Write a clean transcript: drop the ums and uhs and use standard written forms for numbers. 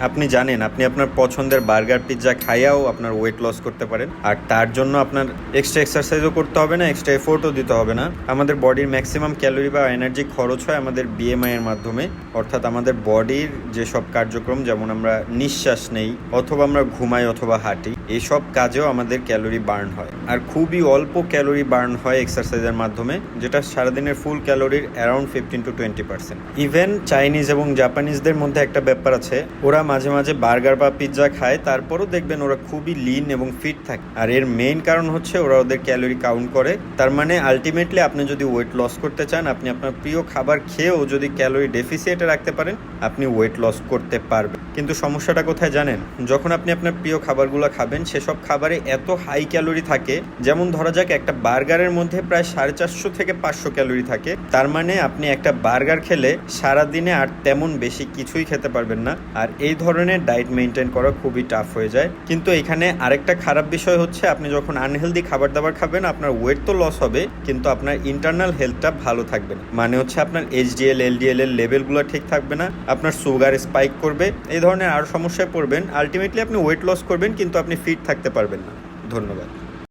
আপনি জানেন আপনি আপনার পছন্দের বার্গার পিৎজা খাইয়াও আপনার ওয়েট লস করতে পারেন, আর তার জন্য আপনার এক্সট্রা এক্সারসাইজও করতে হবে না, এক্সট্রা এফোর্টও দিতে হবে না। আমাদের বডির ম্যাক্সিমাম ক্যালোরি বা এনার্জি খরচ হয় আমাদের বিএমআই এর মাধ্যমে, অর্থাৎ আমাদের বডির যেসব কার্যক্রম, যেমন আমরা নিঃশ্বাস নেই অথবা আমরা ঘুমাই অথবা হাঁটি, এইসব কাজেও আমাদের ক্যালোরি বার্ন হয়। আর খুবই অল্প ক্যালোরি বার্ন হয় এক্সারসাইজের মাধ্যমে, যেটা সারাদিনের ফুল ক্যালোরির অ্যারাউন্ড 15-20%। ইভেন চাইনিজ এবং জাপানিজদের মধ্যে একটা ব্যাপার আছে, ওরা মাঝে মাঝে বার্গার বা পিৎজা খায়, তারপরও দেখবেন ওরা খুবই লিন এবং ফিট থাকে। আর এর মেইন কারণ হচ্ছে ওরা ওদের ক্যালোরি কাউন্ট করে। তার মানে আলটিমেটলি আপনি যদি ওয়েট লস করতে চান, আপনি আপনার প্রিয় খাবার খেয়েও যদি ক্যালোরি ডেফিসিয়েটে রাখতে পারেন, আপনি ওয়েট লস করতে পারবেন। কিন্তু সমস্যাটা কোথায় জানেন? যখন আপনি আপনার প্রিয় খাবারগুলো খাবেন, সেসব খাবারে এত হাই ক্যালোরি থাকে, যেমন ধরা যাক একটা বার্গারের মধ্যে প্রায় 450 থেকে 500 ক্যালোরি থাকে। তার মানে আপনি একটা বার্গার খেলে সারাদিনে আর তেমন বেশি কিছুই খেতে পারবেন না। আর এই ধরনের ডায়েট মেনটেন করা খুবই টাফ হয়ে যায়। কিন্তু এখানে আরেকটা খারাপ বিষয় হচ্ছে, আপনি যখন আনহেলদি খাবার দাবার খাবেন, আপনার ওয়েট তো লস হবে, কিন্তু আপনার ইন্টারনাল হেলথটা ভালো থাকবে না। মানে হচ্ছে আপনার এইচডিএল এলডিএল এর লেভেলগুলো ঠিক থাকবে না, আপনার সুগার স্পাইক করবে, এই ধরনের আরও সমস্যায় পড়বেন। আলটিমেটলি আপনি ওয়েট লস করবেন, কিন্তু আপনি ফিট থাকতে পারবেন না। ধন্যবাদ।